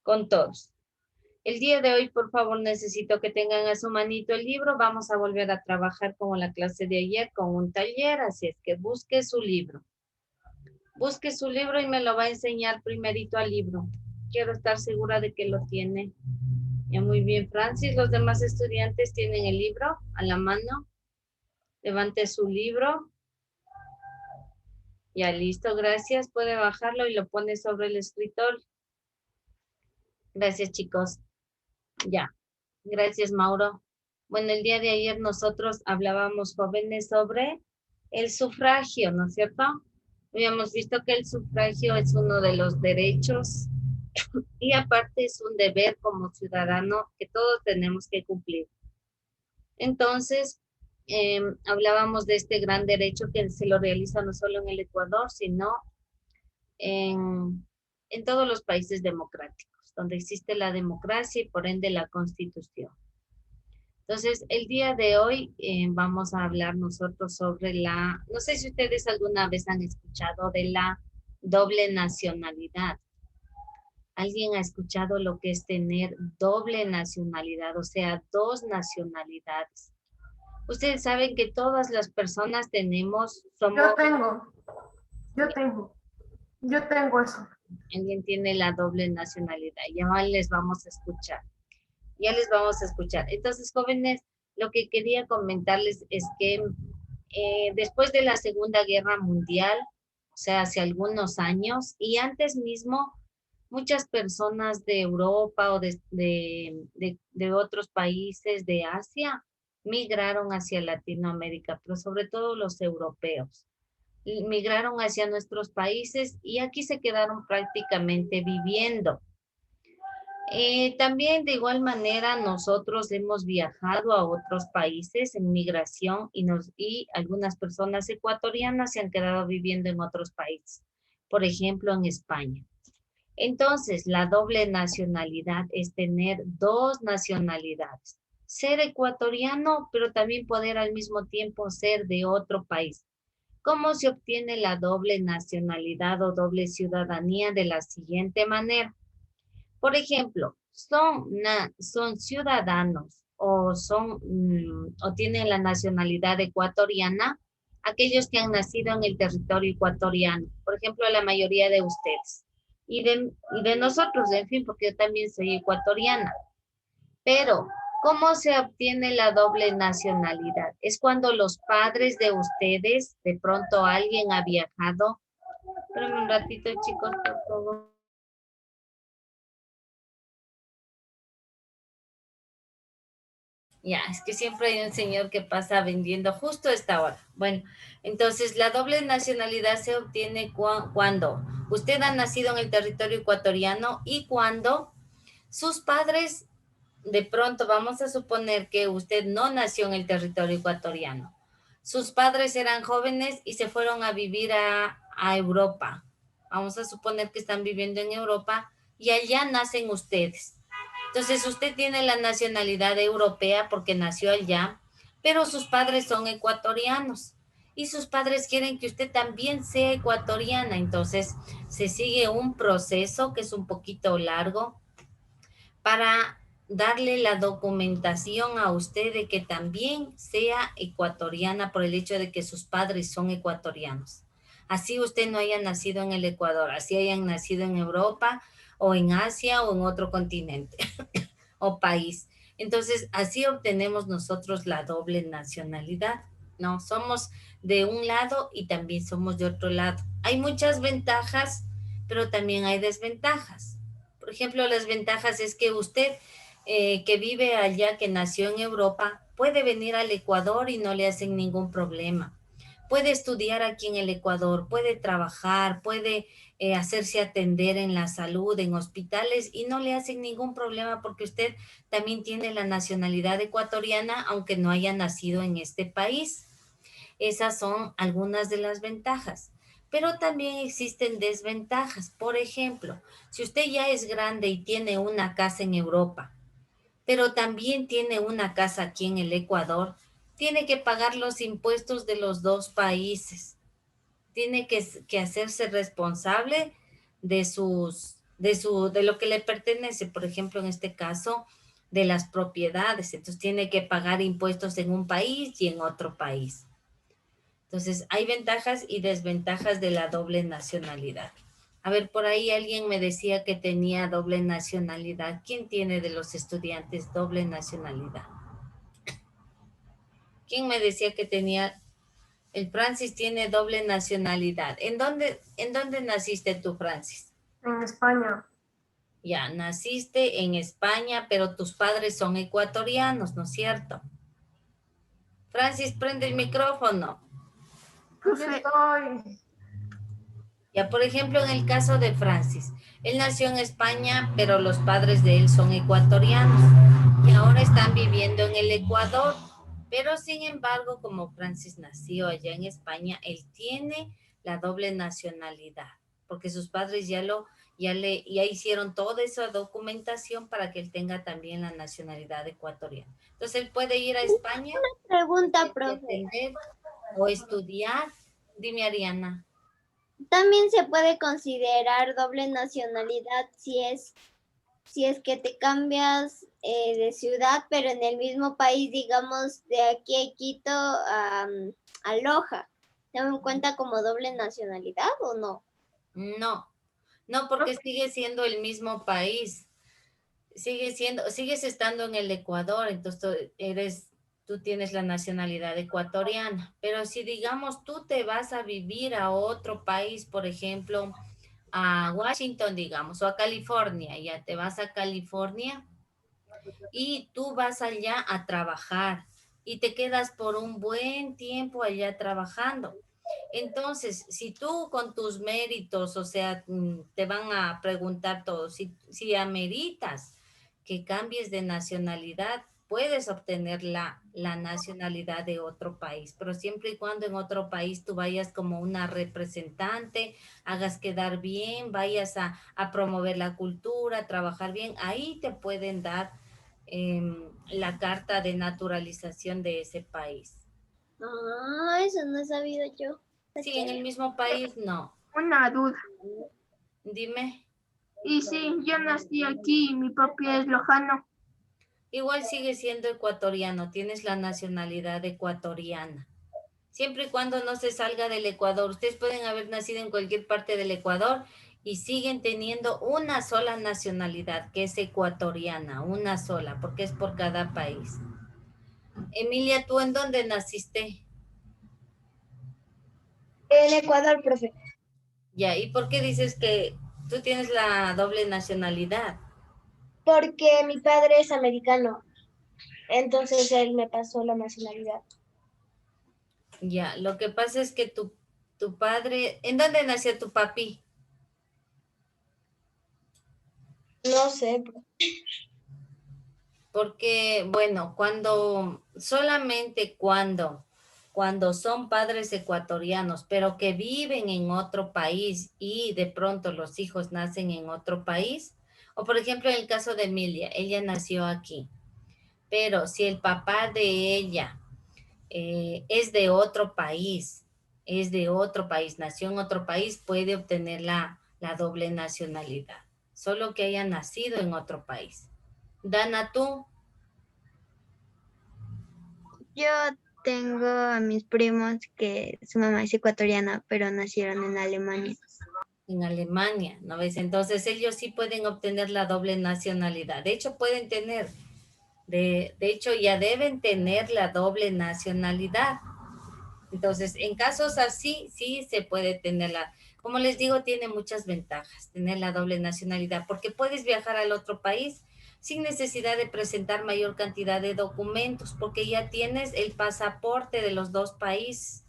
con todos. El día de hoy, por favor, necesito que tengan a su manito el libro. Vamos a volver a trabajar como la clase de ayer con un taller, así es que busque su libro. Busque su libro y me lo va a enseñar primerito al libro. Quiero estar segura de que lo tiene. Ya muy bien, Francis. Los demás estudiantes tienen el libro a la mano. Levante su libro. Ya listo, gracias. Puede bajarlo y lo pone sobre el escritorio. Gracias, chicos. Ya. Gracias, Mauro. Bueno, el día de ayer nosotros hablábamos, jóvenes, sobre el sufragio, ¿no es cierto? Habíamos visto que el sufragio es uno de los derechos y aparte es un deber como ciudadano que todos tenemos que cumplir. Entonces, hablábamos de este gran derecho que se lo realiza no solo en el Ecuador, sino en todos los países democráticos, donde existe la democracia y por ende la constitución. Entonces, el día de hoy vamos a hablar nosotros sobre no sé si ustedes alguna vez han escuchado de la doble nacionalidad. ¿Alguien ha escuchado lo que es tener doble nacionalidad, o sea, dos nacionalidades? Ustedes saben que todas las personas Yo tengo, yo tengo, yo tengo eso. alguien tiene la doble nacionalidad. Ya les vamos a escuchar. Ya les vamos a escuchar. Entonces, jóvenes, lo que quería comentarles es que después de la Segunda Guerra Mundial, o sea, hace algunos años, y antes mismo, muchas personas de Europa o de otros países de Asia migraron hacia Latinoamérica, pero sobre todo los europeos. Migraron hacia nuestros países y aquí se quedaron prácticamente viviendo. También de igual manera nosotros hemos viajado a otros países en migración y algunas personas ecuatorianas se han quedado viviendo en otros países, por ejemplo en España. Entonces, la doble nacionalidad es tener dos nacionalidades, ser ecuatoriano, pero también poder al mismo tiempo ser de otro país. ¿Cómo se obtiene la doble nacionalidad o doble ciudadanía? De la siguiente manera. Por ejemplo, son ciudadanos o tienen la nacionalidad ecuatoriana aquellos que han nacido en el territorio ecuatoriano, por ejemplo, la mayoría de ustedes y de nosotros, en fin, porque yo también soy ecuatoriana. Pero, ¿cómo se obtiene la doble nacionalidad? Es cuando los padres de ustedes, de pronto alguien ha viajado. Espérame un ratito, chicos, por favor. Ya, es que siempre hay un señor que pasa vendiendo justo a esta hora. Bueno, entonces la doble nacionalidad se obtiene cuando usted ha nacido en el territorio ecuatoriano y cuando sus padres, de pronto vamos a suponer que usted no nació en el territorio ecuatoriano. Sus padres eran jóvenes y se fueron a vivir a Europa. Vamos a suponer que están viviendo en Europa y allá nacen ustedes. Entonces usted tiene la nacionalidad europea porque nació allá, pero sus padres son ecuatorianos y sus padres quieren que usted también sea ecuatoriana. Entonces se sigue un proceso que es un poquito largo para darle la documentación a usted de que también sea ecuatoriana por el hecho de que sus padres son ecuatorianos. Así usted no haya nacido en el Ecuador, así hayan nacido en Europa o en Asia o en otro continente o país. Entonces, así obtenemos nosotros la doble nacionalidad, ¿no? Somos de un lado y también somos de otro lado. Hay muchas ventajas, pero también hay desventajas. Por ejemplo, las ventajas es que usted que vive allá, que nació en Europa, puede venir al Ecuador y no le hacen ningún problema. Puede estudiar aquí en el Ecuador, puede trabajar, puede hacerse atender en la salud, en hospitales y no le hacen ningún problema porque usted también tiene la nacionalidad ecuatoriana, aunque no haya nacido en este país. Esas son algunas de las ventajas. Pero también existen desventajas. Por ejemplo, si usted ya es grande y tiene una casa en Europa, pero también tiene una casa aquí en el Ecuador, tiene que pagar los impuestos de los dos países. Tiene que hacerse responsable de sus de lo que le pertenece, por ejemplo, en este caso, de las propiedades. Entonces tiene que pagar impuestos en un país y en otro país. Entonces, hay ventajas y desventajas de la doble nacionalidad. A ver, por ahí alguien me decía que tenía doble nacionalidad. ¿Quién tiene de los estudiantes doble nacionalidad? ¿Quién me decía que tenía? El Francis tiene doble nacionalidad. En dónde naciste tú, Francis? En España. Ya, naciste en España, pero tus padres son ecuatorianos, ¿no es cierto? Francis, prende el micrófono. Aquí estoy. Ya, por ejemplo, en el caso de Francis, él nació en España, pero los padres de él son ecuatorianos y ahora están viviendo en el Ecuador. Pero sin embargo, como Francis nació allá en España, él tiene la doble nacionalidad, porque sus padres ya hicieron toda esa documentación para que él tenga también la nacionalidad ecuatoriana. Entonces él puede ir a España Pregunta, y profe. atender o estudiar. Dime, Ariana. ¿También se puede considerar doble nacionalidad si es que te cambias de ciudad, pero en el mismo país, digamos, de aquí a Quito a Loja? ¿Se cuenta como doble nacionalidad o no? No, no, porque sigue siendo el mismo país. Sigues estando en el Ecuador, entonces tú tienes la nacionalidad ecuatoriana. Pero si digamos tú te vas a vivir a otro país, por ejemplo, a Washington, digamos, o a California, ya te vas a California y tú vas allá a trabajar y te quedas por un buen tiempo allá trabajando. Entonces, si tú con tus méritos, o sea, te van a preguntar todo, si ameritas que cambies de nacionalidad, puedes obtener la nacionalidad de otro país, pero siempre y cuando en otro país tú vayas como una representante, hagas quedar bien, vayas a promover la cultura, a trabajar bien, ahí te pueden dar la carta de naturalización de ese país. Ah, eso no he sabido yo. Sí, en el mismo país no. Una duda. Dime. Y sí, yo nací aquí y mi papi es lojano. Igual sigue siendo ecuatoriano, tienes la nacionalidad ecuatoriana. Siempre y cuando no se salga del Ecuador. Ustedes pueden haber nacido en cualquier parte del Ecuador y siguen teniendo una sola nacionalidad, que es ecuatoriana, una sola, porque es por cada país. Emilia, ¿tú en dónde naciste? En Ecuador, profe. Ya, ¿y por qué dices que tú tienes la doble nacionalidad? Porque mi padre es americano, entonces él me pasó la nacionalidad. Ya, lo que pasa es que tu padre, ¿en dónde nació tu papi? No sé. Porque, bueno, solamente cuando son padres ecuatorianos, pero que viven en otro país y de pronto los hijos nacen en otro país, o por ejemplo en el caso de Emilia, ella nació aquí, pero si el papá de ella es de otro país, nació en otro país, puede obtener la doble nacionalidad, solo que haya nacido en otro país. Dana, tú. Yo tengo a mis primos que su mamá es ecuatoriana, pero nacieron en Alemania. En Alemania, ¿no ves? Entonces ellos sí pueden obtener la doble nacionalidad. De hecho, pueden tener, de hecho, ya deben tener la doble nacionalidad. Entonces, en casos así, sí se puede tenerla. Como les digo, tiene muchas ventajas tener la doble nacionalidad, porque puedes viajar al otro país sin necesidad de presentar mayor cantidad de documentos, porque ya tienes el pasaporte de los dos países.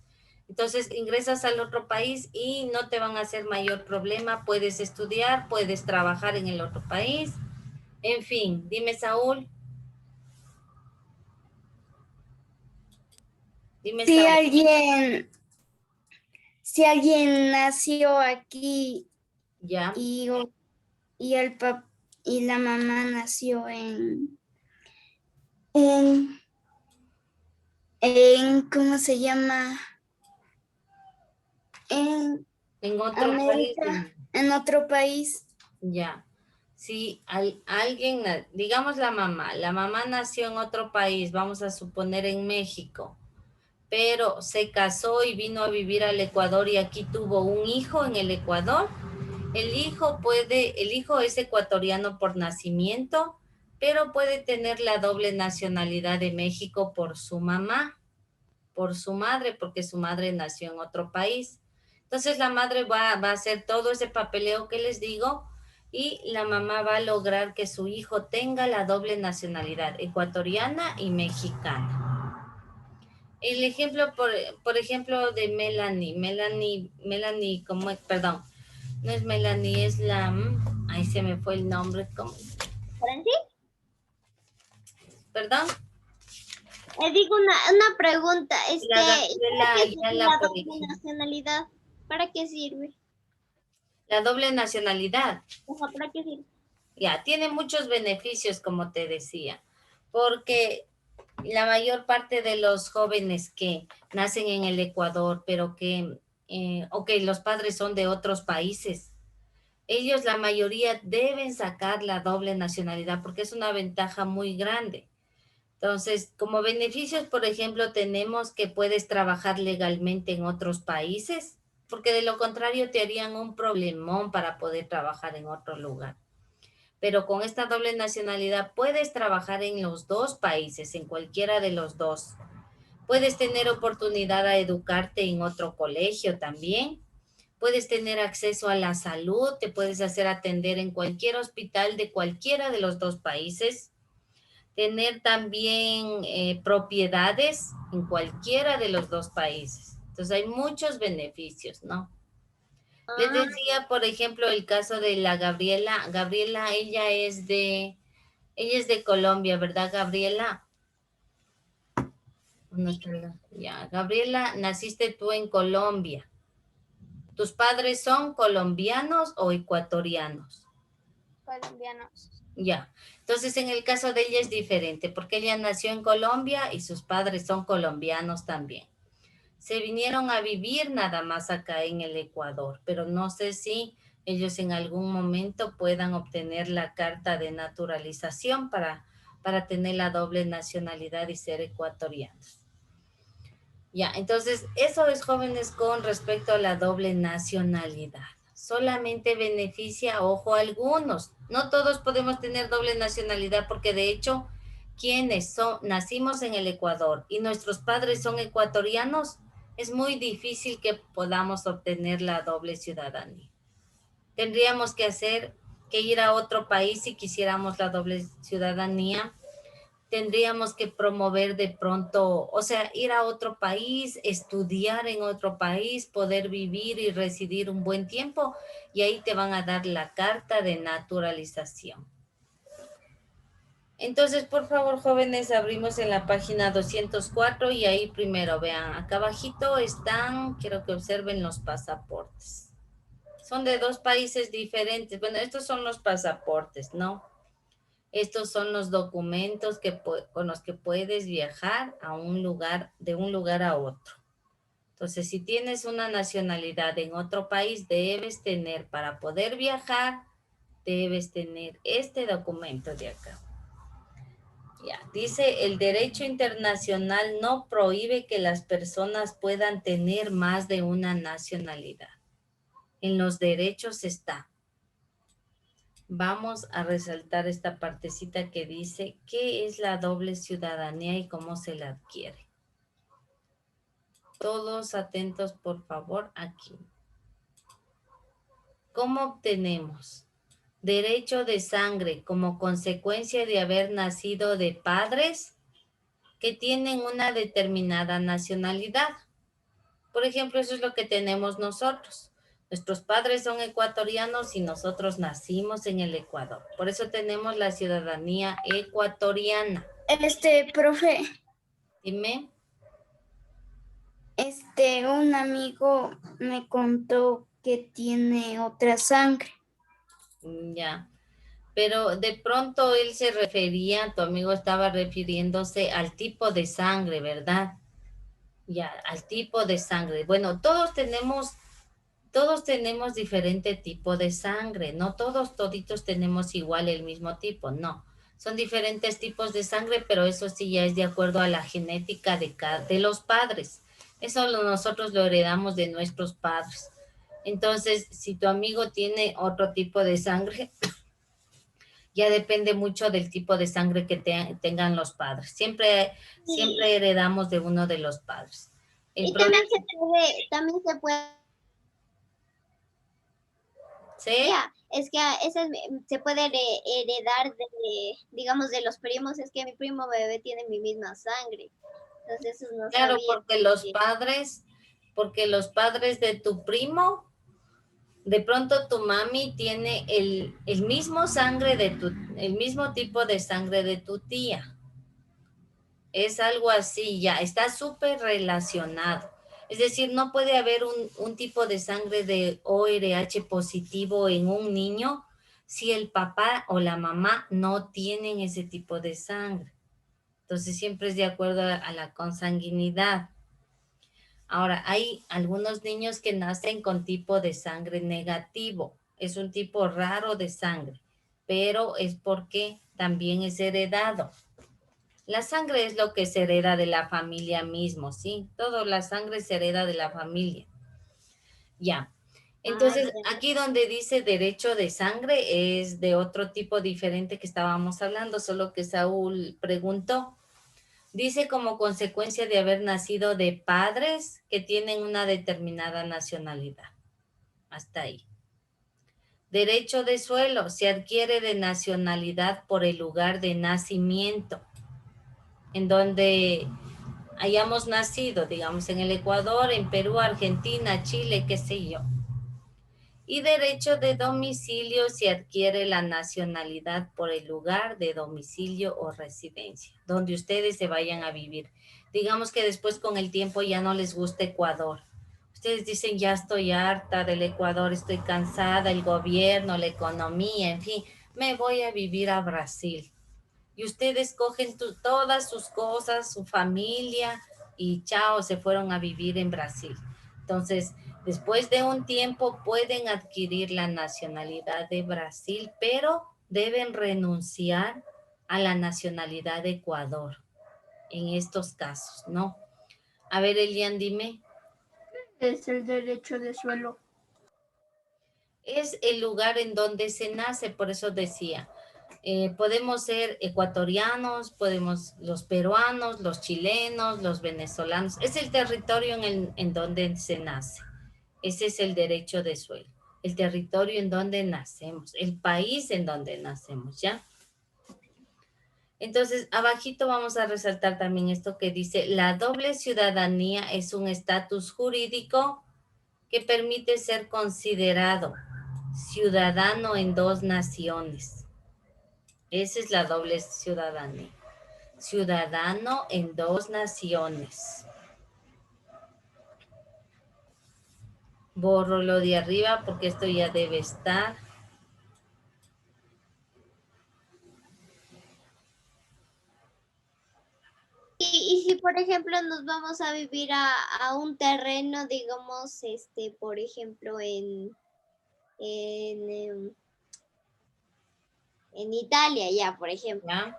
Entonces ingresas al otro país y no te van a hacer mayor problema. Puedes estudiar, puedes trabajar en el otro país. En fin, dime, Saúl. Dime, Si Saúl. alguien, si alguien nació aquí Ya. y, y el y la mamá nació en, ¿cómo se llama? En En otro país, América, dime. en otro país. Ya. Si alguien, digamos la mamá nació en otro país, vamos a suponer en México, pero se casó y vino a vivir al Ecuador y aquí tuvo un hijo en el Ecuador. El hijo es ecuatoriano por nacimiento, pero puede tener la doble nacionalidad de México por su mamá, por su madre, porque su madre nació en otro país. Entonces la madre va a hacer todo ese papeleo que les digo y la mamá va a lograr que su hijo tenga la doble nacionalidad, ecuatoriana y mexicana. El ejemplo, por ejemplo, de Melanie, ¿cómo es? Perdón, no es Melanie, es ahí se me fue el nombre, ¿cómo? ¿Francis? Perdón. Digo una pregunta, La Gabriela ¿para qué sirve Ayala, la por doble ejemplo. nacionalidad? ¿Para qué sirve? La doble nacionalidad. Ojo, ¿para qué sirve? Ya, tiene muchos beneficios, como te decía, porque la mayor parte de los jóvenes que nacen en el Ecuador, pero que, los padres son de otros países, ellos, la mayoría, deben sacar la doble nacionalidad porque es una ventaja muy grande. Entonces, como beneficios, por ejemplo, tenemos que puedes trabajar legalmente en otros países, porque de lo contrario te harían un problemón para poder trabajar en otro lugar. Pero con esta doble nacionalidad puedes trabajar en los dos países, en cualquiera de los dos. Puedes tener oportunidad a educarte en otro colegio también. Puedes tener acceso a la salud, te puedes hacer atender en cualquier hospital de cualquiera de los dos países. Tener también propiedades en cualquiera de los dos países. Entonces hay muchos beneficios, ¿no? Les decía, por ejemplo, el caso de la Gabriela. Gabriela, ella es de Colombia, ¿verdad, Gabriela? No está ya, Gabriela, naciste tú en Colombia. ¿Tus padres son colombianos o ecuatorianos? Colombianos. Ya, entonces en el caso de ella es diferente, porque ella nació en Colombia y sus padres son colombianos también. Se vinieron a vivir nada más acá en el Ecuador, pero no sé si ellos en algún momento puedan obtener la carta de naturalización para tener la doble nacionalidad y ser ecuatorianos. Ya, entonces eso es, jóvenes, con respecto a la doble nacionalidad. Solamente beneficia, ojo, a algunos. No todos podemos tener doble nacionalidad porque de hecho quienes nacimos en el Ecuador y nuestros padres son ecuatorianos, es muy difícil que podamos obtener la doble ciudadanía. Tendríamos que ir a otro país si quisiéramos la doble ciudadanía. Tendríamos que promover de pronto, o sea, ir a otro país, estudiar en otro país, poder vivir y residir un buen tiempo, y ahí te van a dar la carta de naturalización. Entonces, por favor, jóvenes, abrimos en la página 204 y ahí primero, vean, acá abajito están, quiero que observen los pasaportes. Son de dos países diferentes. Bueno, estos son los pasaportes, ¿no? Estos son los documentos con los que puedes viajar a un lugar, de un lugar a otro. Entonces, si tienes una nacionalidad en otro país, debes tener, para poder viajar, debes tener este documento de acá. Ya, dice, el derecho internacional no prohíbe que las personas puedan tener más de una nacionalidad. En los derechos está. Vamos a resaltar esta partecita que dice qué es la doble ciudadanía y cómo se la adquiere. Todos atentos, por favor, aquí. ¿Cómo obtenemos? Derecho de sangre como consecuencia de haber nacido de padres que tienen una determinada nacionalidad. Por ejemplo, eso es lo que tenemos nosotros. Nuestros padres son ecuatorianos y nosotros nacimos en el Ecuador. Por eso tenemos la ciudadanía ecuatoriana. Profe, Dime. un amigo me contó que tiene otra sangre. Ya. Pero de pronto él se refería, tu amigo estaba refiriéndose al tipo de sangre, ¿verdad? Ya, al tipo de sangre. Bueno, todos tenemos todos tenemos diferente tipo de sangre, no todos toditos tenemos igual el mismo tipo, no. Son diferentes tipos de sangre, pero eso sí ya es de acuerdo a la genética de los padres. Eso nosotros lo heredamos de nuestros padres. Entonces, si tu amigo tiene otro tipo de sangre, ya depende mucho del tipo de sangre que tengan los padres. Siempre heredamos de uno de los padres. Y también se puede, ¿sí? es que se puede heredar digamos, de los primos. Es que mi primo bebé tiene mi misma sangre. Entonces, eso no Claro, sabía. porque los padres de tu primo, de pronto tu mami tiene el mismo sangre el mismo tipo de sangre de tu tía. Es algo así, ya está súper relacionado. Es decir, no puede haber un tipo de sangre de ORH positivo en un niño si el papá o la mamá no tienen ese tipo de sangre. Entonces siempre es de acuerdo a la consanguinidad. Ahora, hay algunos niños que nacen con tipo de sangre negativo. Es un tipo raro de sangre, pero es porque también es heredado. La sangre es lo que se hereda de la familia mismo, ¿sí? Toda la sangre se hereda de la familia. Ya. Entonces, aquí donde dice derecho de sangre es de otro tipo diferente que estábamos hablando, solo que Saúl preguntó. Dice como consecuencia de haber nacido de padres que tienen una determinada nacionalidad. Hasta ahí. Derecho de suelo se adquiere de nacionalidad por el lugar de nacimiento, en donde hayamos nacido, digamos, en el Ecuador, en Perú, Argentina, Chile, qué sé yo. Y derecho de domicilio se adquiere la nacionalidad por el lugar de domicilio o residencia, donde ustedes se vayan a vivir. Digamos que después con el tiempo ya no les gusta Ecuador. Ustedes dicen, ya estoy harta del Ecuador, estoy cansada, el gobierno, la economía, en fin, me voy a vivir a Brasil. Y ustedes cogen todas sus cosas, su familia, y chao, se fueron a vivir en Brasil. Entonces, después de un tiempo pueden adquirir la nacionalidad de Brasil, pero deben renunciar a la nacionalidad de Ecuador en estos casos, ¿no? A ver, Elian, dime. Es el derecho de suelo. Es el lugar en donde se nace, por eso decía. Podemos ser ecuatorianos, podemos los peruanos, los chilenos, los venezolanos. Es el territorio en donde se nace. Ese es el derecho de suelo. El territorio en donde nacemos, el país en donde nacemos, ¿ya? Entonces, abajito vamos a resaltar también esto que dice, la doble ciudadanía es un estatus jurídico que permite ser considerado ciudadano en dos naciones. Esa es la doble ciudadanía. Ciudadano en dos naciones. Borro lo de arriba porque esto ya debe estar. Y si, por ejemplo, nos vamos a vivir a un terreno, digamos, por ejemplo, en Italia, ya, por ejemplo. ¿Ya?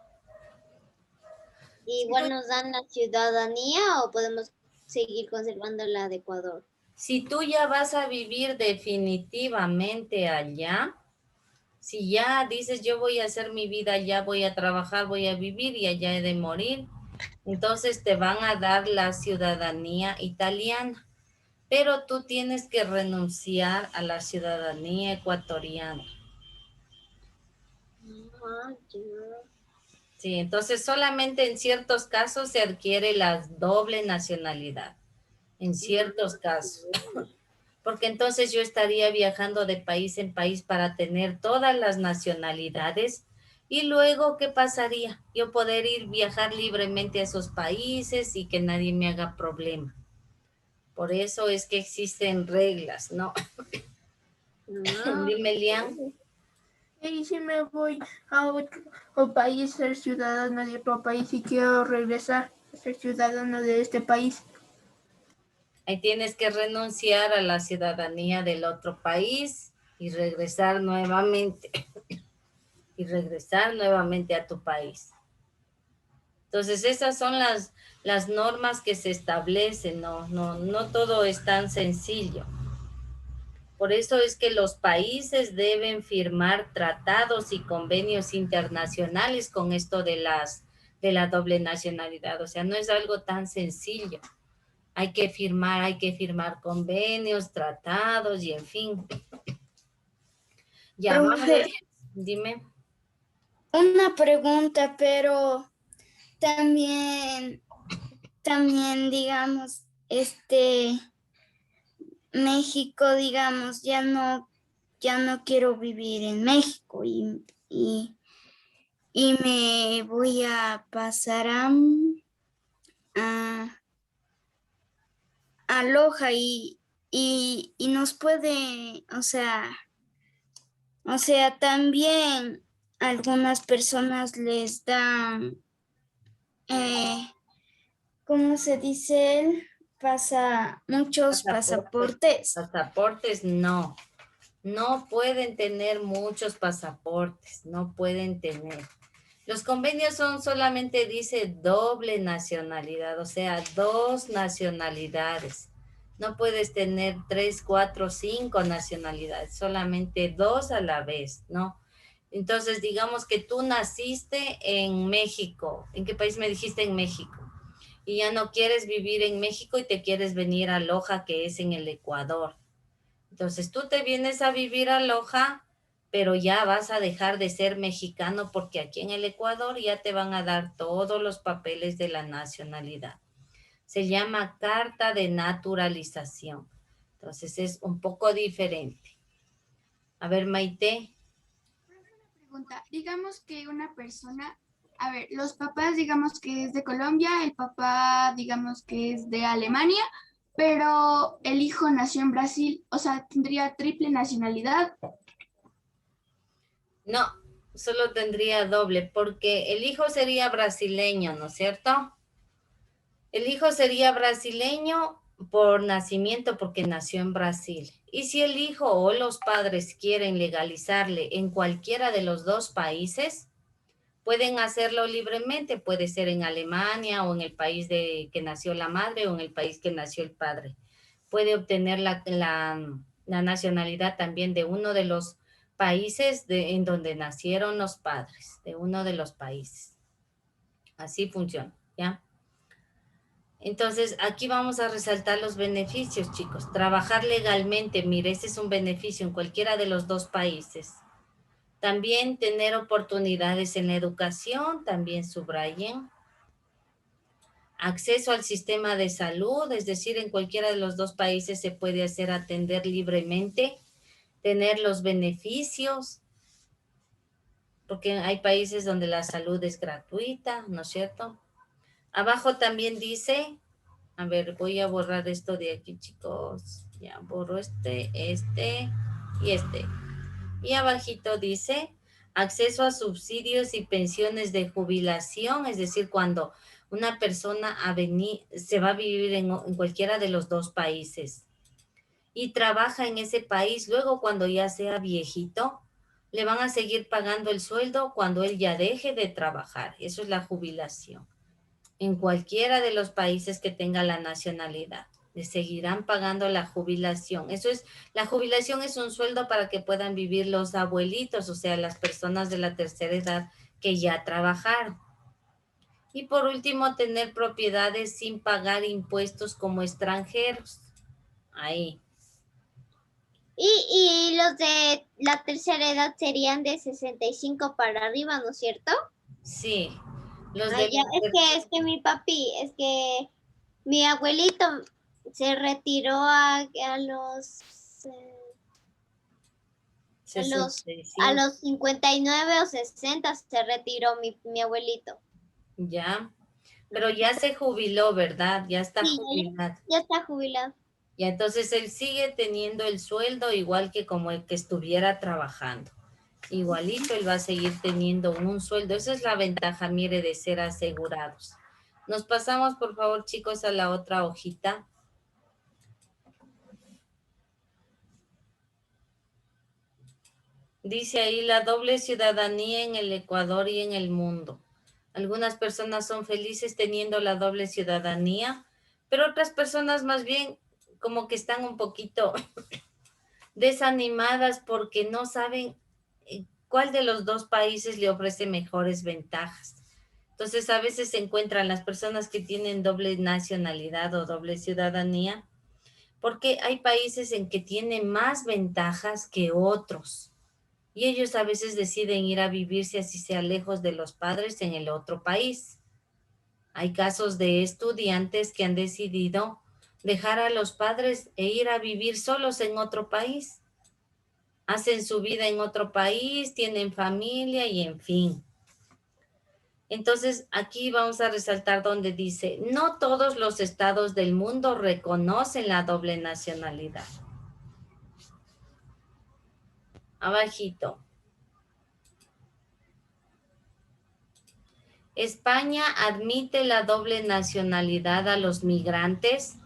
¿Igual nos dan la ciudadanía o podemos seguir conservando la de Ecuador? Si tú ya vas a vivir definitivamente allá, si ya dices yo voy a hacer mi vida allá, voy a trabajar, voy a vivir y allá he de morir, entonces te van a dar la ciudadanía italiana, pero tú tienes que renunciar a la ciudadanía ecuatoriana. Sí, entonces solamente en ciertos casos se adquiere la doble nacionalidad, en ciertos casos, porque entonces yo estaría viajando de país en país para tener todas las nacionalidades y luego, ¿qué pasaría? Yo poder viajar libremente a esos países y que nadie me haga problema. Por eso es que existen reglas, ¿no? Dime, Lian. Y si me voy a otro país, ser ciudadano de otro país y quiero regresar a ser ciudadano de este país. Ahí tienes que renunciar a la ciudadanía del otro país y regresar nuevamente. Y regresar nuevamente a tu país. Entonces, esas son las normas que se establecen. No todo es tan sencillo. Por eso es que los países deben firmar tratados y convenios internacionales con esto de la doble nacionalidad. O sea, no es algo tan sencillo. Hay que firmar convenios, tratados y en fin. Ya, vamos a Profe, dime. una pregunta, pero también, digamos, México, digamos, ya no quiero vivir en México y me voy a pasar a Loja y nos puede, o sea, también algunas personas les dan, ¿cómo se dice? Muchos pasaportes. Pasaportes no. No pueden tener muchos pasaportes, no pueden tener. Los convenios son solamente, dice, doble nacionalidad, o sea, dos nacionalidades. No puedes tener 3, 4, 5 nacionalidades, solamente dos a la vez, ¿no? Entonces, digamos que tú naciste en México. ¿En qué país me dijiste? En México. Y ya no quieres vivir en México y te quieres venir a Loja, que es en el Ecuador. Entonces tú te vienes a vivir a Loja, pero ya vas a dejar de ser mexicano porque aquí en el Ecuador ya te van a dar todos los papeles de la nacionalidad. Se llama carta de naturalización. Entonces es un poco diferente. A ver, Maite. Pregunta, digamos que una persona, a ver, los papás digamos que es de Colombia, el papá digamos que es de Alemania, pero el hijo nació en Brasil, o sea, tendría triple nacionalidad. No, solo tendría doble porque el hijo sería brasileño, ¿no es cierto? El hijo sería brasileño por nacimiento porque nació en Brasil. Y si el hijo o los padres quieren legalizarle en cualquiera de los dos países, pueden hacerlo libremente. Puede ser en Alemania o en el país de que nació la madre o en el país que nació el padre. Puede obtener la nacionalidad también de uno de los países en donde nacieron los padres, de uno de los países. Así funciona, ¿ya? Entonces, aquí vamos a resaltar los beneficios, chicos. Trabajar legalmente, mire, ese es un beneficio en cualquiera de los dos países. También tener oportunidades en la educación, también subrayen. Acceso al sistema de salud, es decir, en cualquiera de los dos países se puede hacer atender libremente. Tener los beneficios, porque hay países donde la salud es gratuita, ¿no es cierto? Abajo también dice... A ver, voy a borrar esto de aquí, chicos. Ya borro este y este. Y abajito dice acceso a subsidios y pensiones de jubilación, es decir, cuando una persona se va a vivir en cualquiera de los dos países y trabaja en ese país, luego cuando ya sea viejito, le van a seguir pagando el sueldo cuando él ya deje de trabajar. Eso es la jubilación. En cualquiera de los países que tenga la nacionalidad, le seguirán pagando la jubilación. La jubilación es un sueldo para que puedan vivir los abuelitos, o sea, las personas de la tercera edad que ya trabajaron. Y por último, tener propiedades sin pagar impuestos como extranjeros. Ahí. Y los de la tercera edad serían de 65 para arriba, ¿no es cierto? Sí. Los ya, es que mi papi, es que mi abuelito se retiró a los... A los 59 o 60 se retiró mi abuelito. Ya, pero ya se jubiló, ¿verdad? Ya está jubilado. Ya está jubilado. Y entonces él sigue teniendo el sueldo igual que como el que estuviera trabajando. Igualito él va a seguir teniendo un sueldo. Esa es la ventaja, mire, de ser asegurados. Nos pasamos, por favor, chicos, a la otra hojita. Dice ahí la doble ciudadanía en el Ecuador y en el mundo. Algunas personas son felices teniendo la doble ciudadanía, pero otras personas más bien como que están un poquito desanimadas porque no saben cuál de los dos países le ofrece mejores ventajas. Entonces a veces se encuentran las personas que tienen doble nacionalidad o doble ciudadanía, porque hay países en que tienen más ventajas que otros. Y ellos a veces deciden ir a vivirse así sea lejos de los padres en el otro país. Hay casos de estudiantes que han decidido dejar a los padres e ir a vivir solos en otro país. Hacen su vida en otro país, tienen familia y en fin. Entonces, aquí vamos a resaltar donde dice, no todos los estados del mundo reconocen la doble nacionalidad. Abajito. España admite la doble nacionalidad a los migrantes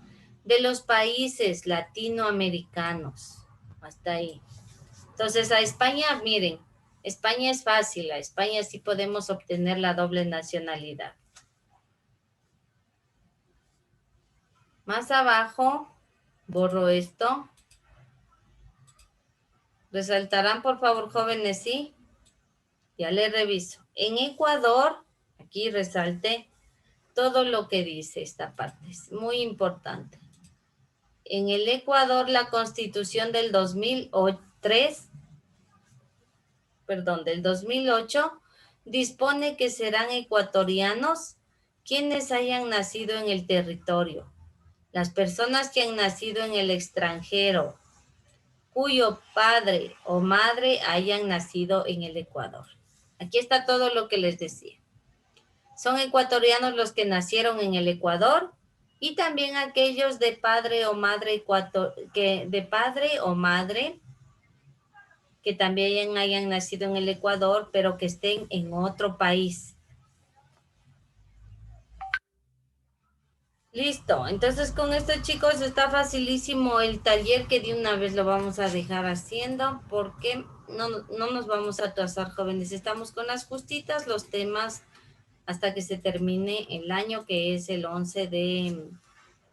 de los países latinoamericanos. Hasta ahí. Entonces, a España, miren, España es fácil, a España sí podemos obtener la doble nacionalidad. Más abajo, borro esto. Resaltarán, por favor, jóvenes, sí. Ya le reviso. En Ecuador, aquí resalte todo lo que dice esta parte. Es muy importante. En el Ecuador, la Constitución del 2008, dispone que serán ecuatorianos quienes hayan nacido en el territorio. Las personas que han nacido en el extranjero, cuyo padre o madre hayan nacido en el Ecuador. Aquí está todo lo que les decía. Son ecuatorianos los que nacieron en el Ecuador y también aquellos de padre o madre que también hayan nacido en el Ecuador, pero que estén en otro país. Listo, entonces con esto, chicos, está facilísimo el taller, que de una vez lo vamos a dejar haciendo porque no nos vamos a atrasar, jóvenes. Estamos con las justitas, los temas hasta que se termine el año, que es el 11 de...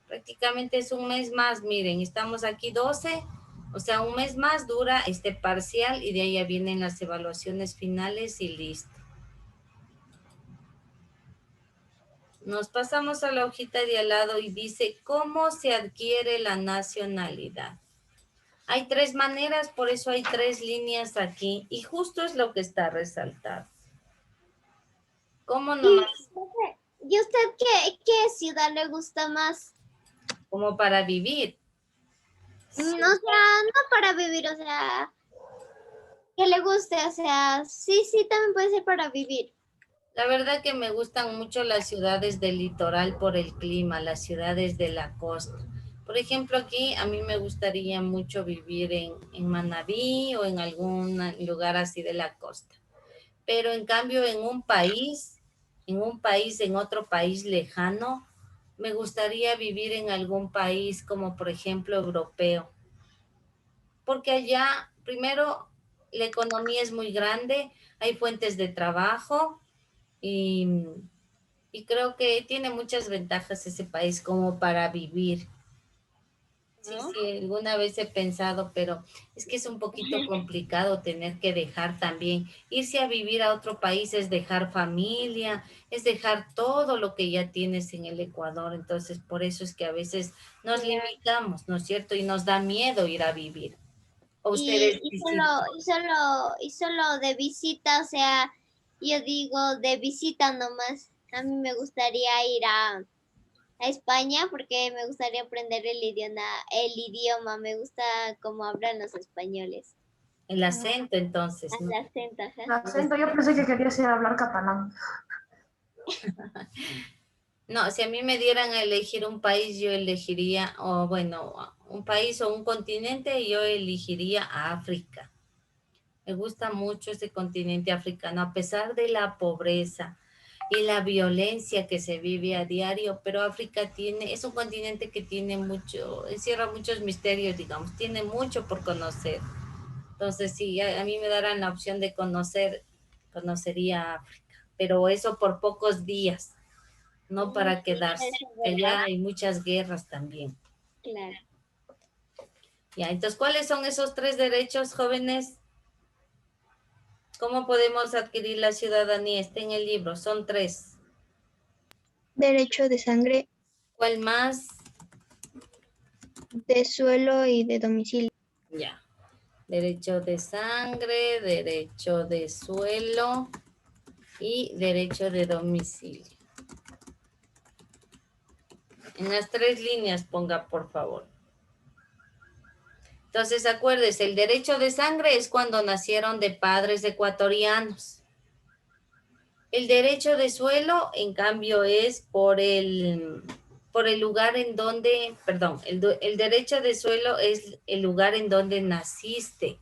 Prácticamente es un mes más, miren, estamos aquí 12, o sea, un mes más dura este parcial y de ahí ya vienen las evaluaciones finales y listo. Nos pasamos a la hojita de al lado y dice, ¿cómo se adquiere la nacionalidad? Hay 3 maneras, por eso hay 3 líneas aquí y justo es lo que está resaltado. ¿Cómo nomás? ¿Y usted qué ciudad le gusta más? Como para vivir. O sea, no para vivir, o sea, que le guste, o sea, sí, también puede ser para vivir. La verdad que me gustan mucho las ciudades del litoral por el clima, las ciudades de la costa. Por ejemplo, aquí a mí me gustaría mucho vivir en Manabí o en algún lugar así de la costa. Pero en cambio en otro país lejano, me gustaría vivir en algún país como por ejemplo europeo. Porque allá, primero, la economía es muy grande, hay fuentes de trabajo y creo que tiene muchas ventajas ese país como para vivir. Sí, alguna vez he pensado, pero es que es un poquito complicado tener que dejar también. Irse a vivir a otro país es dejar familia, es dejar todo lo que ya tienes en el Ecuador. Entonces, por eso es que a veces nos limitamos, ¿no es cierto? Y nos da miedo ir a vivir. ¿O ustedes Y solo de visita, o sea, yo digo de visita nomás. A mí me gustaría ir a España porque me gustaría aprender el idioma. Me gusta cómo hablan los españoles. El acento, entonces, ¿no? El acento, ajá. El acento, yo pensé que querías ir a hablar catalán. No, si a mí me dieran a elegir un país, yo elegiría, o bueno, un país o un continente, yo elegiría a África. Me gusta mucho ese continente africano, a pesar de la pobreza y la violencia que se vive a diario, pero África es un continente que tiene encierra muchos misterios, digamos, tiene mucho por conocer. Entonces, si a mí me darán la opción de conocería África, pero eso por pocos días, no para quedarse, que ya hay muchas guerras también. Claro. Ya, entonces, ¿cuáles son esos 3 derechos, jóvenes? ¿Cómo podemos adquirir la ciudadanía? Está en el libro, son 3. Derecho de sangre, ¿Cuál más? de suelo y de domicilio. Ya. Derecho de sangre, derecho de suelo y derecho de domicilio. En las 3 líneas ponga, por favor. Entonces, acuérdese, el derecho de sangre es cuando nacieron de padres ecuatorianos. El derecho de suelo, en cambio, es por el lugar en donde, perdón, el derecho de suelo es el lugar en donde naciste.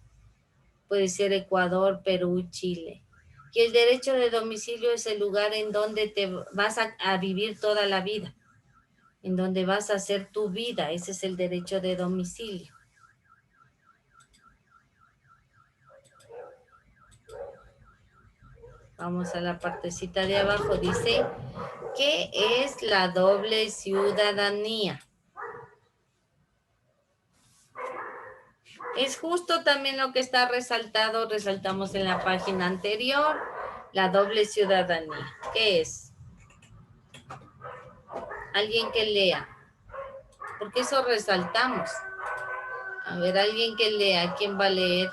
Puede ser Ecuador, Perú, Chile. Y el derecho de domicilio es el lugar en donde te vas a vivir toda la vida, en donde vas a hacer tu vida. Ese es el derecho de domicilio. Vamos a la partecita de abajo. Dice, ¿qué es la doble ciudadanía? Es justo también lo que está resaltado, resaltamos en la página anterior, la doble ciudadanía. ¿Qué es? Alguien que lea. Porque eso resaltamos. A ver, alguien que lea. ¿Quién va a leer?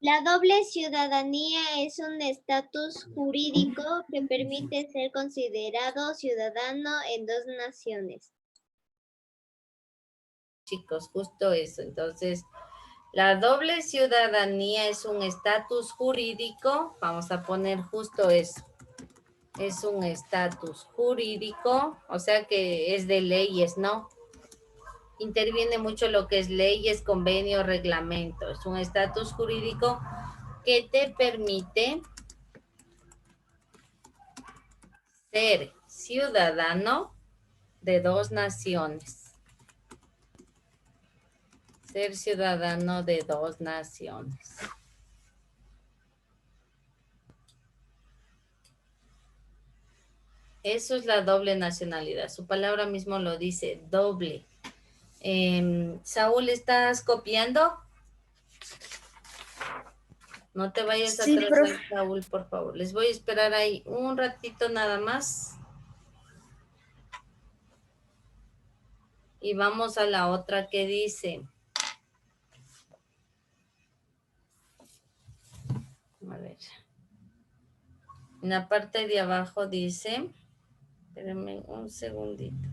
La doble ciudadanía es un estatus jurídico que permite ser considerado ciudadano en 2 naciones. Chicos, justo eso. Entonces, la doble ciudadanía es un estatus jurídico. Vamos a poner justo eso. Es un estatus jurídico, o sea que es de leyes, ¿no? Interviene mucho lo que es leyes, convenios, reglamentos. Es un estatus jurídico que te permite ser ciudadano de 2 naciones. Ser ciudadano de 2 naciones. Eso es la doble nacionalidad. Su palabra mismo lo dice, doble. Saúl, ¿estás copiando? No te vayas a Sí, atrasar, profe. Saúl, por favor. Les voy a esperar ahí un ratito nada más. Y vamos a la otra que dice. A ver. En la parte de abajo dice. Espérenme un segundito.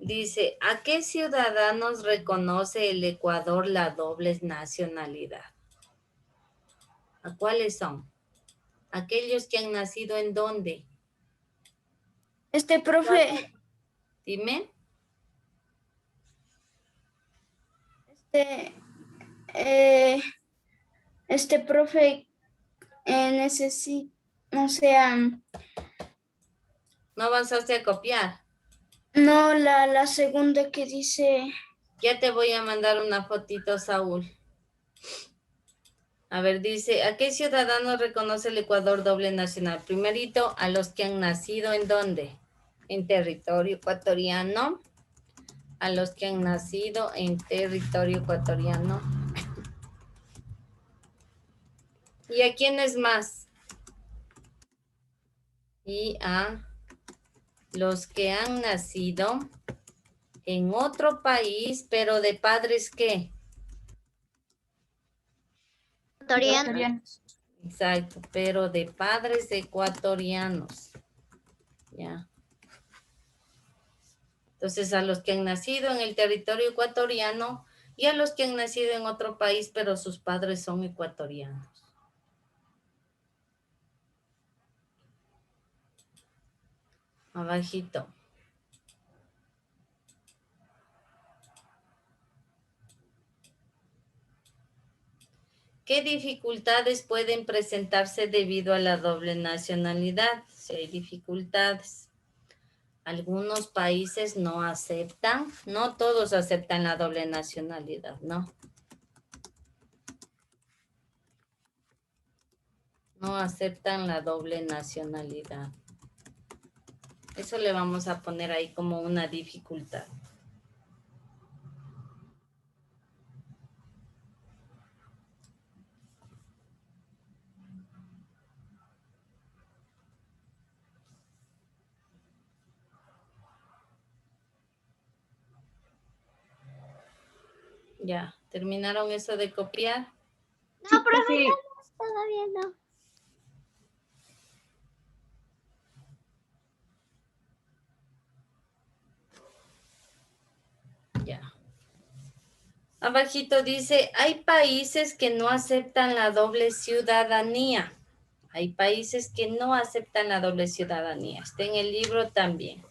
Dice, ¿a qué ciudadanos reconoce el Ecuador la doble nacionalidad? ¿A cuáles son? Aquellos que han nacido ¿en dónde? Profe, Dime. profe, necesito, o sea, ¿No avanzaste a copiar? no, la segunda que dice, Ya te voy a mandar una fotito, Saúl. A ver, dice, ¿a qué ciudadanos reconoce el Ecuador doble nacional? Primerito, a los que han nacido ¿en dónde? En territorio ecuatoriano. A los que han nacido en territorio ecuatoriano. ¿Y a quiénes más? Y a los que han nacido en otro país, pero de padres ¿qué? Ecuatorianos. Exacto, pero de padres ecuatorianos. Ya. Entonces, a los que han nacido en el territorio ecuatoriano y a los que han nacido en otro país, pero sus padres son ecuatorianos. Abajito. ¿Qué dificultades pueden presentarse debido a la doble nacionalidad? Si hay dificultades. Algunos países no aceptan, no todos aceptan la doble nacionalidad, ¿no? No aceptan la doble nacionalidad. Eso le vamos a poner ahí como una dificultad. Ya, ¿terminaron eso de copiar? No, profe, Sí. todavía no. Ya. Abajito dice, hay países que no aceptan la doble ciudadanía. Hay países que no aceptan la doble ciudadanía. Está en el libro también.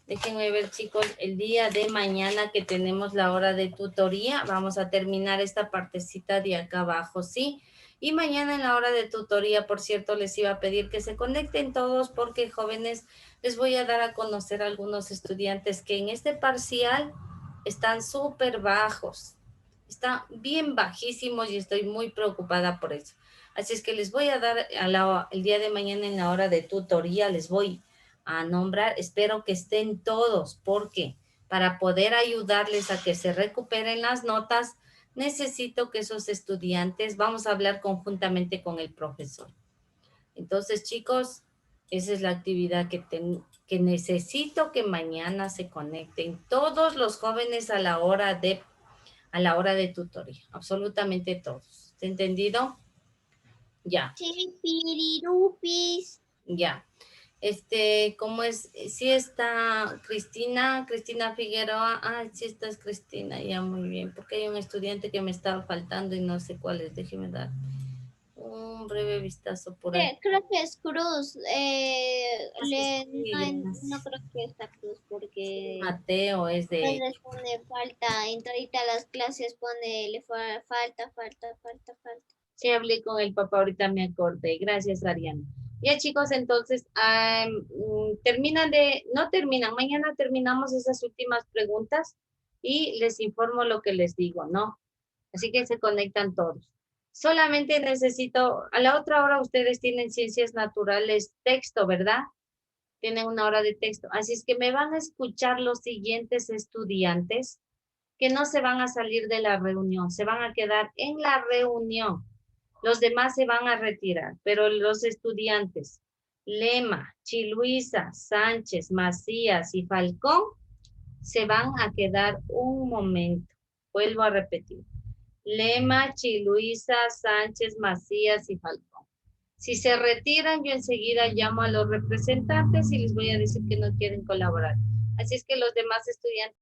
Déjenme ver, chicos, el día de mañana que tenemos la hora de tutoría, vamos a terminar esta partecita de acá abajo, ¿sí? Y mañana en la hora de tutoría, por cierto, les iba a pedir que se conecten todos porque, jóvenes, les voy a dar a conocer a algunos estudiantes que en este parcial están súper bajos. Están bien bajísimos y estoy muy preocupada por eso. Así es que les voy a dar el día de mañana en la hora de tutoría, les voy a nombrar, espero que estén todos, porque para poder ayudarles a que se recuperen las notas, necesito que esos estudiantes, vamos a hablar conjuntamente con el profesor. Entonces, chicos, esa es la actividad que necesito que mañana se conecten todos los jóvenes a la hora de tutoría, absolutamente todos. ¿Está entendido? Ya. Sí, pirirupis. Ya. ¿Cómo es? Sí está Cristina Figueroa. Ah, sí estás Cristina, ya muy bien. Porque hay un estudiante que me estaba faltando y no sé cuál es. Déjeme dar un breve vistazo por ahí. Creo que es Cruz. Sí, No creo que está Cruz porque Mateo es de... les pone falta. En todas las clases pone falta. Sí, hablé con el papá, ahorita me acordé. Gracias, Ariana. Ya, chicos, entonces, no terminan, mañana terminamos esas últimas preguntas y les informo lo que les digo, ¿no? Así que se conectan todos. Solamente necesito, a la otra hora ustedes tienen ciencias naturales texto, ¿verdad? Tienen una hora de texto. Así es que me van a escuchar los siguientes estudiantes que no se van a salir de la reunión, se van a quedar en la reunión. Los demás se van a retirar, pero los estudiantes Lema, Chiluisa, Sánchez, Macías y Falcón se van a quedar un momento. Vuelvo a repetir. Lema, Chiluisa, Sánchez, Macías y Falcón. Si se retiran, yo enseguida llamo a los representantes y les voy a decir que no quieren colaborar. Así es que los demás estudiantes